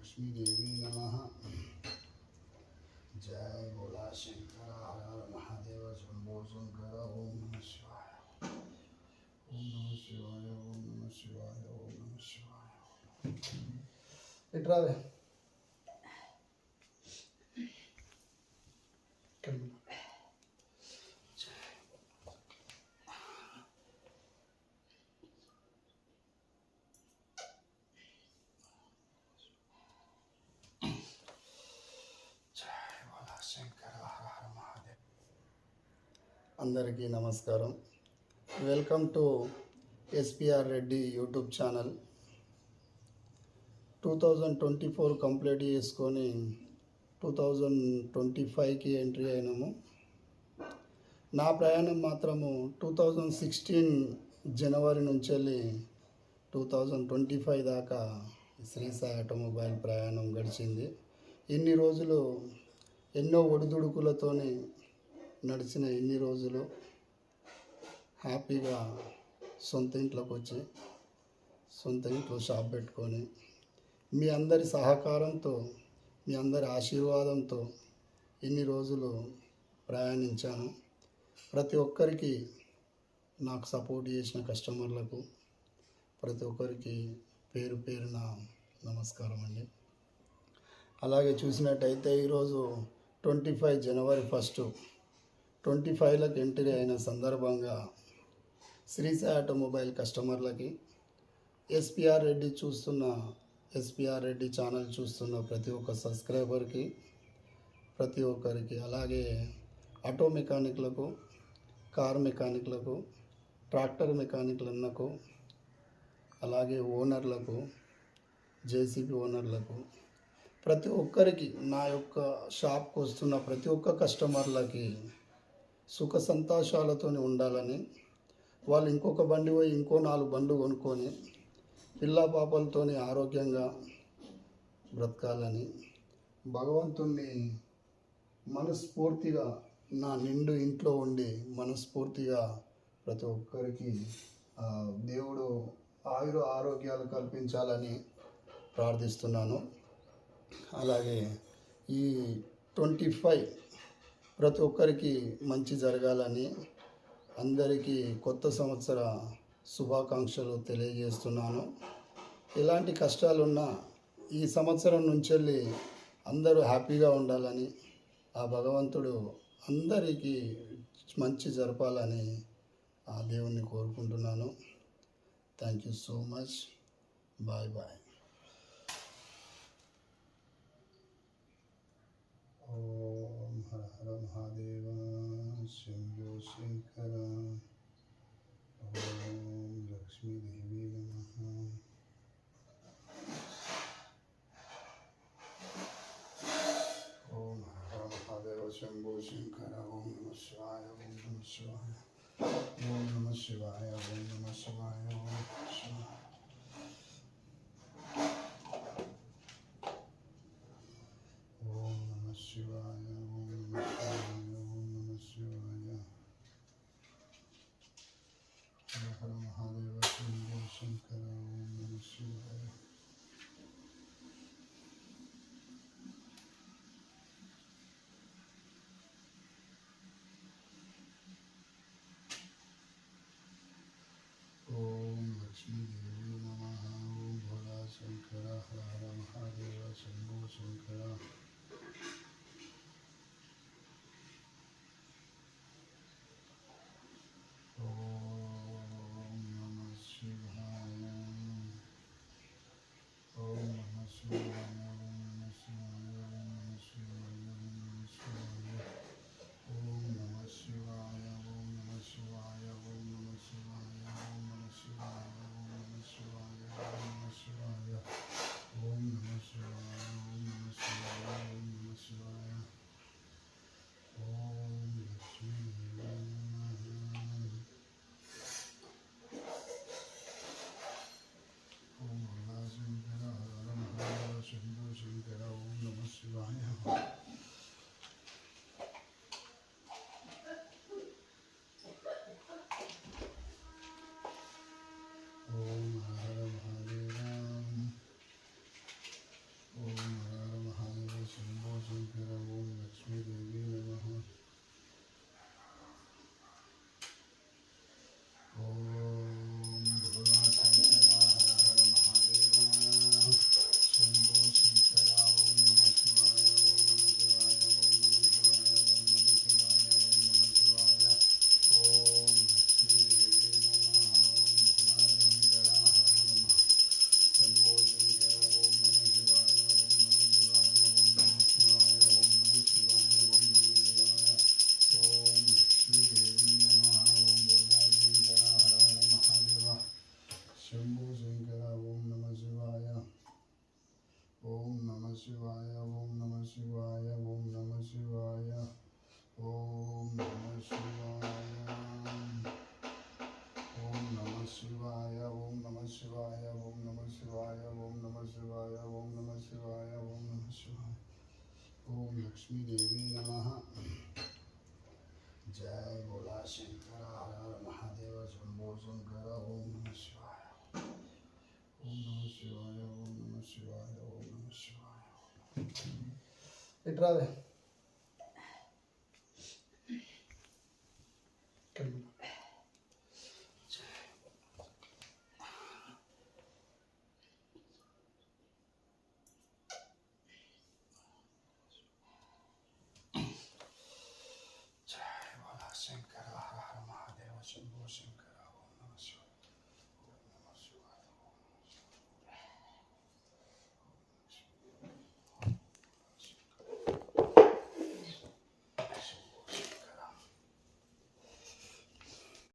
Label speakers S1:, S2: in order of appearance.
S1: लक्ष्मीदेवी नमः। जय बोला शंकर हर हर महादेव शंभो शंकर। ओम नमः शिवाय, ओम नमः शिवाय, ओम नमः शिवाय, ओम नमः शिवाय। इट्रा वे అందరికీ నమస్కారం. Welcome to SPR Reddy YouTube channel. 2024 complete చేసుకొని 2025కి ఎంట్రీ అయినాము. నా ప్రయాణం మాత్రము 2016 జనవరి నుంచి వెళ్ళి 2025 దాకా శ్రీ సాయి ఆటోమొబైల్ ప్రయాణం గడిచింది. ఇన్ని రోజులు ఎన్నో ఒడిదుడుకులతోని నడిచిన ఇన్ని రోజులు హ్యాపీగా సొంత ఇంట్లోకి వచ్చి సొంత ఇంట్లో షాప్ పెట్టుకొని మీ అందరి సహకారంతో మీ అందరి ఆశీర్వాదంతో ఇన్ని రోజులు ప్రయాణించాను. ప్రతి ఒక్కరికి నాకు సపోర్ట్ చేసిన కస్టమర్లకు ప్రతి ఒక్కరికి పేరు పేరున నమస్కారం అండి. అలాగే చూసినట్టయితే ఈరోజు 25 జనవరి 1 25లకు ఎంట్రీ అయిన సందర్భంగా శ్రీ సాయి ఆటోమొబైల్ కస్టమర్లకి, ఎస్పిఆర్ రెడ్డి ఛానల్ చూస్తున్న ప్రతి ఒక్క సబ్స్క్రైబర్కి, ప్రతి ఒక్కరికి, అలాగే ఆటో మెకానిక్లకు, కార్ మెకానిక్లకు, ట్రాక్టర్ మెకానిక్లకు, అలాగే ఓనర్లకు, జేసీబీ ఓనర్లకు, ప్రతి ఒక్కరికి, నా యొక్క షాప్కి వస్తున్న ప్రతి ఒక్క కస్టమర్లకి సుఖ సంతోషాలతో ఉండాలని, వాళ్ళు ఇంకొక బండి పోయి ఇంకో 4 బండ్లు కొనుక్కొని పిల్లా పాపలతో ఆరోగ్యంగా బ్రతకాలని భగవంతుణ్ణి మనస్ఫూర్తిగా నా నిండు ఇంట్లో ఉండి మనస్ఫూర్తిగా ప్రతి ఒక్కరికి దేవుడు ఆరోగ్యాలు కల్పించాలని ప్రార్థిస్తున్నాను. అలాగే ఈ 25 ప్రతి ఒక్కరికి మంచి జరగాలని అందరికీ కొత్త సంవత్సర శుభాకాంక్షలు తెలియజేస్తున్నాను. ఎలాంటి కష్టాలున్నా ఈ సంవత్సరం నుంచి వెళ్ళి అందరూ హ్యాపీగా ఉండాలని, ఆ భగవంతుడు అందరికీ మంచి జరపాలని ఆ దేవుణ్ణి కోరుకుంటున్నాను. Thank you so much. Bye bye. Om Hara Hara Mahadeva Shambho Shankara. Om Lakshmidevi నమః. ఓం హర హర మహాదేవ శంభో శంకర. ఓం నమః శివాయ, ఓం నమః శివాయ, ఓం నమః శివాయ, ఓం నమః శివాయ, ఓం నమః శివాయ. शिवाय ओम नमः शिवाय, ओम नमः शिवाय. हर हर महादेव शंभो शंकर. ओम नमः शिवाय. ओम लक्ष्मी देवी शिवाय ओम नमः शिवाय ओम नमः शिवाय ओम नमः शिवाय ओम नमः शिवाय ओम नमः शिवाय ओम नमः शिवाय ओम नमः शिवाय ओम नमः शिवाय ओम नमः शिवाय ओम लक्ष्मी देवी नमः। जय बोला शंकर हर हर महादेव शंभो शंकर ओम नमः शिवाय ओम नमः शिवाय ओम नमः शिवाय ओम नमः शिवाय। इट्रा